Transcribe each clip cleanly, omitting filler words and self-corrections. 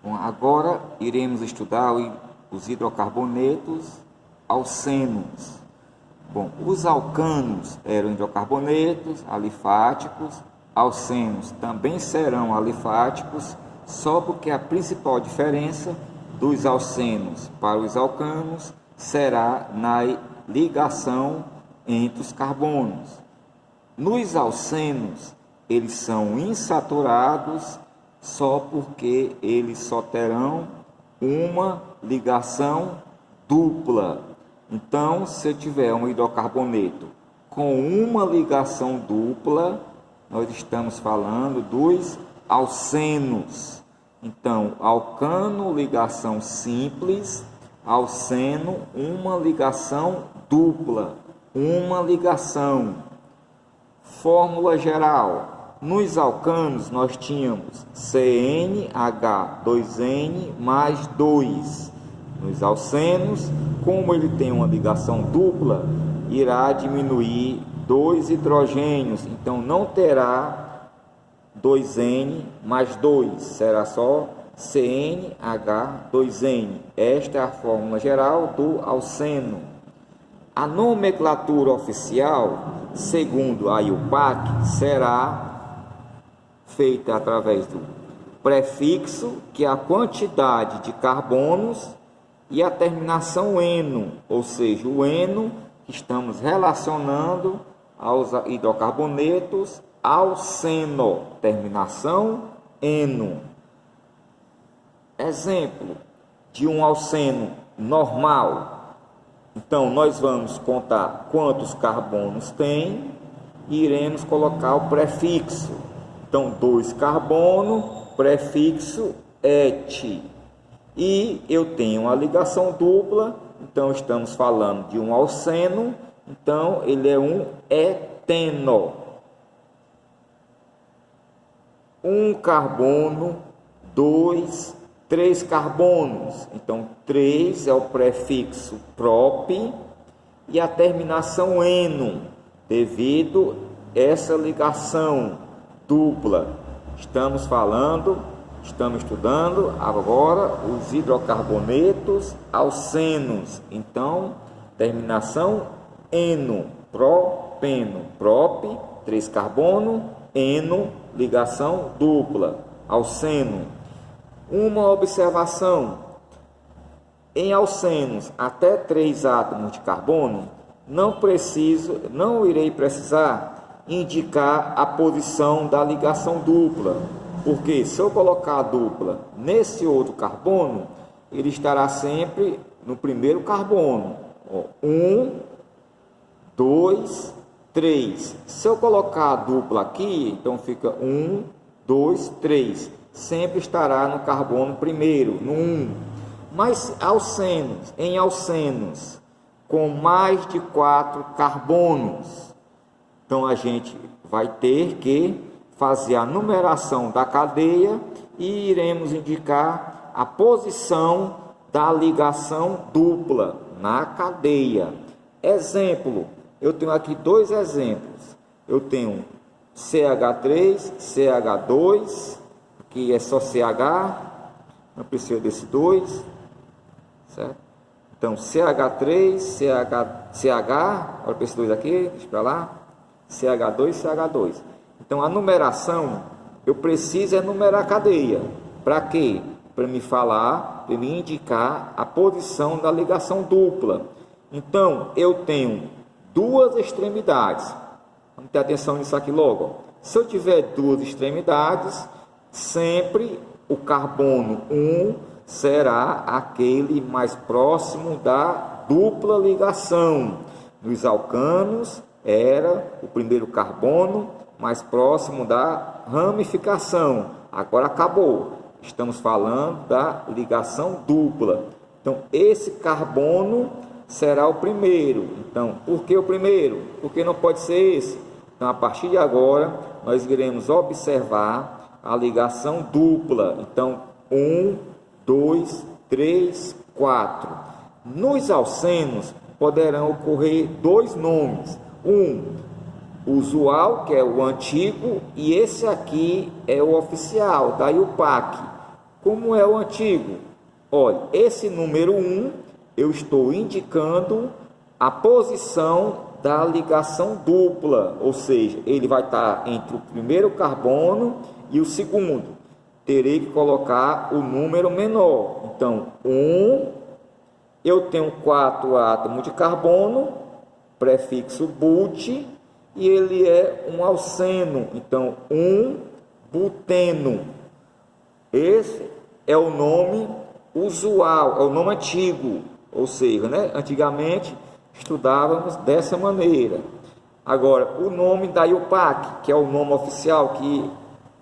Bom, agora iremos estudar os hidrocarbonetos alcenos. Bom, os alcanos eram hidrocarbonetos alifáticos, alcenos também serão alifáticos, só porque a principal diferença dos alcenos para os alcanos será na ligação entre os carbonos. Nos alcenos, eles são insaturados só porque eles só terão uma ligação dupla. Então, se eu tiver um hidrocarboneto com uma ligação dupla, nós estamos falando dos alcenos. Então, alcano, ligação simples, alceno, uma ligação dupla, uma ligação. Fórmula geral. Nos alcanos, nós tínhamos CnH2n mais 2. Nos alcenos, como ele tem uma ligação dupla, irá diminuir 2 hidrogênios. Então, não terá 2n mais 2, será só CnH2n. Esta é a fórmula geral do alceno. A nomenclatura oficial, segundo a IUPAC, será feita através do prefixo, que é a quantidade de carbonos, e a terminação eno, ou seja, o eno que estamos relacionando aos hidrocarbonetos alceno, terminação eno. Exemplo de um alceno normal. Então, nós vamos contar quantos carbonos tem e iremos colocar o prefixo. Então, 2 carbono, prefixo et. E eu tenho uma ligação dupla, então estamos falando de um alceno, então ele é um eteno. 1 carbono, 2, 3 carbonos. Então, 3 é o prefixo prop e a terminação eno, devido a essa ligação dupla. Estamos estudando agora os hidrocarbonetos alcenos. Então, terminação eno, propeno, prop, 3 carbono, eno, ligação dupla, alceno. Uma observação: em alcenos até 3 átomos de carbono, não irei precisar indicar a posição da ligação dupla, porque se eu colocar a dupla nesse outro carbono, ele estará sempre no primeiro carbono. 1, 2, 3. Se eu colocar a dupla aqui, então fica 1, 2, 3. Sempre estará no carbono primeiro, no 1. Mas em alcenos com mais de 4 carbonos, então a gente vai ter que fazer a numeração da cadeia e iremos indicar a posição da ligação dupla na cadeia. Exemplo, eu tenho aqui 2 exemplos. Eu tenho CH3, CH2, que é só CH, não precisa desse 2, certo? Então, CH3, CH, olha para esse 2 aqui, deixa para lá, CH2, CH2. Então, a numeração, eu preciso enumerar a cadeia. Para quê? Para me falar, para me indicar a posição da ligação dupla. Então, eu tenho 2 extremidades. Vamos ter atenção nisso aqui logo. Se eu tiver 2 extremidades, sempre o carbono 1 será aquele mais próximo da dupla ligação. Nos alcanos, era o primeiro carbono mais próximo da ramificação. Agora acabou. Estamos falando da ligação dupla. Então, esse carbono será o primeiro. Então, por que o primeiro? Porque não pode ser esse. Então, a partir de agora, nós iremos observar a ligação dupla. Então, 1, 2, 3, 4. Nos alcenos, poderão ocorrer 2 nomes. Usual, que é o antigo, e esse aqui é o oficial, da IUPAC. Como é o antigo? Olha, esse número 1, eu estou indicando a posição da ligação dupla, ou seja, ele vai estar entre o primeiro carbono e o segundo. Terei que colocar o número menor. Então, 1, eu tenho 4 átomos de carbono, prefixo but, e ele é um alceno, então 1-buteno. Esse é o nome usual, é o nome antigo, ou seja, né, antigamente estudávamos dessa maneira. Agora, o nome da IUPAC, que é o nome oficial, que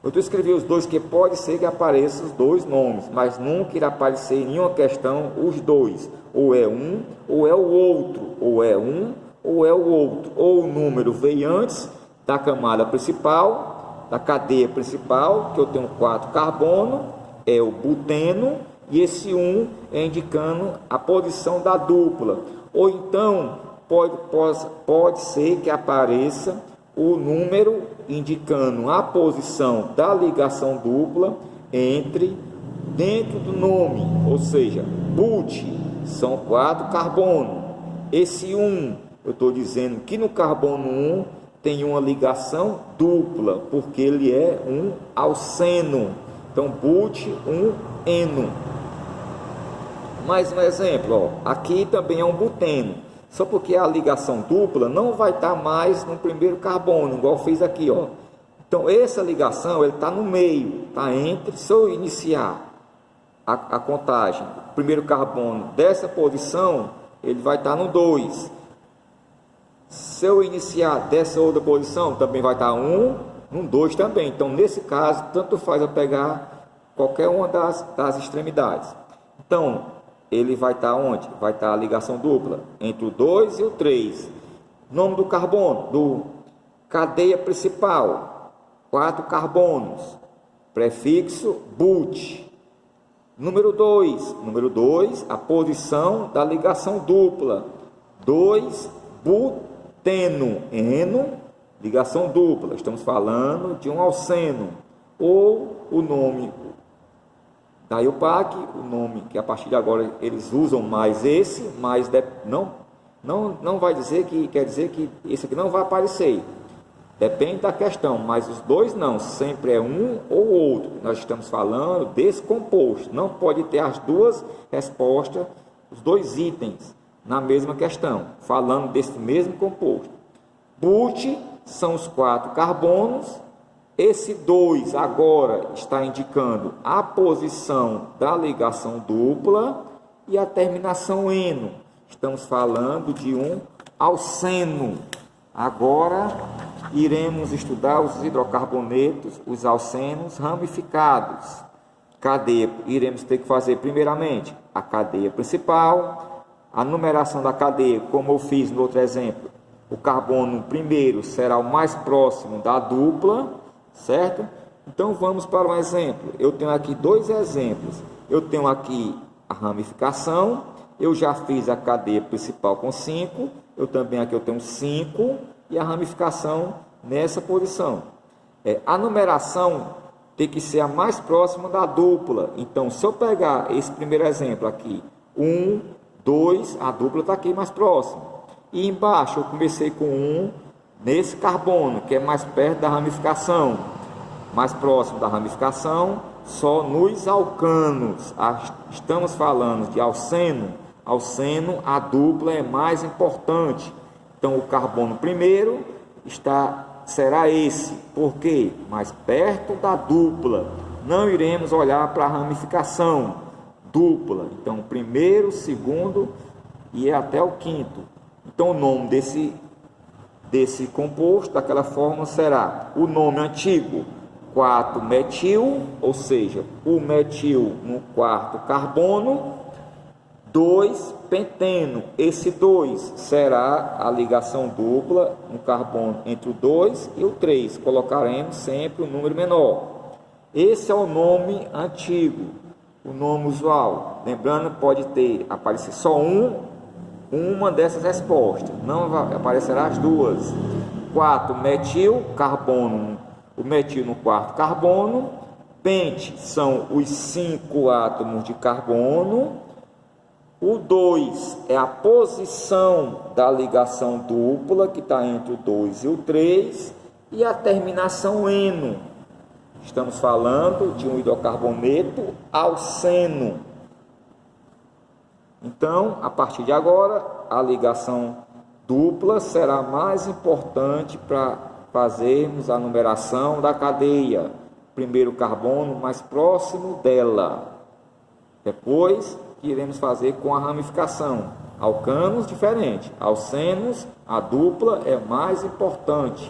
eu escrevi os dois, que pode ser que apareçam os dois nomes, mas nunca irá aparecer em nenhuma questão os dois, ou é um, ou é o outro, ou é um, ou é o outro, ou o número veio antes da camada principal, da cadeia principal, que eu tenho 4 carbono, é o buteno, e esse 1 é indicando a posição da dupla. Ou então, pode ser que apareça o número indicando a posição da ligação dupla dentro do nome, ou seja, but, são 4 carbonos. Esse 1, eu estou dizendo que no carbono 1 tem uma ligação dupla, porque ele é um alceno. Então, but, eno. Mais um exemplo, ó. Aqui também é um buteno, só porque a ligação dupla não vai estar mais no primeiro carbono, igual fez aqui, ó. Então, essa ligação ele está no meio, está entre, se eu iniciar a contagem, o primeiro carbono dessa posição, ele vai estar no 2. Se eu iniciar dessa outra posição, também vai estar no 2 também. Então, nesse caso, tanto faz eu pegar qualquer uma das extremidades. Então, ele vai estar onde? Vai estar a ligação dupla entre o 2 e o 3. Nome do carbono, cadeia principal, 4 carbonos, prefixo but. Número 2, a posição da ligação dupla, 2-buteno, eno, ligação dupla, estamos falando de um alceno, ou o nome da IUPAC, o nome que a partir de agora eles usam mais esse, mas não vai dizer que quer dizer que esse aqui não vai aparecer. Depende da questão, mas os dois não, sempre é um ou outro. Nós estamos falando desse composto, não pode ter as duas respostas, os dois itens na mesma questão, falando desse mesmo composto. But são os 4 carbonos. Esse 2 agora está indicando a posição da ligação dupla e a terminação eno. Estamos falando de um alceno. Agora iremos estudar os hidrocarbonetos, os alcenos ramificados. Cadeia, iremos ter que fazer primeiramente a cadeia principal, a numeração da cadeia, como eu fiz no outro exemplo. O carbono primeiro será o mais próximo da dupla, certo? Então vamos para um exemplo. Eu tenho aqui 2 exemplos. Eu tenho aqui a ramificação, eu já fiz a cadeia principal com 5, eu tenho 5 e a ramificação nessa posição. A numeração tem que ser a mais próxima da dupla. Então, se eu pegar esse primeiro exemplo aqui, 1, 2, a dupla está aqui mais próxima. E embaixo eu comecei com 1 nesse carbono, que é mais perto da ramificação, mais próximo da ramificação, só nos alcanos. Estamos falando de alceno, a dupla é mais importante. Então, o carbono primeiro será esse, porque mais perto da dupla. Não iremos olhar para a ramificação dupla. Então, primeiro, segundo e até o quinto. Então, o nome desse composto, daquela forma, será o nome antigo 4-metil, ou seja, o metil no 4º carbono, 2-penteno. Esse 2 será a ligação dupla no carbono entre o 2 e o 3. Colocaremos sempre o número menor. Esse é o nome antigo, o nome usual. Lembrando, pode aparecer só uma dessas respostas, não aparecerá as duas. 4-metil, carbono, o metil no 4º carbono, Pente são os 5 átomos de carbono. O 2 é a posição da ligação dupla, que está entre o 2 e o 3. E a terminação eno. Estamos falando de um hidrocarboneto alceno. Então, a partir de agora, a ligação dupla será mais importante para fazermos a numeração da cadeia. Primeiro carbono mais próximo dela. Depois, que iremos fazer com a ramificação. Alcanos diferente. Alcenos, a dupla é mais importante.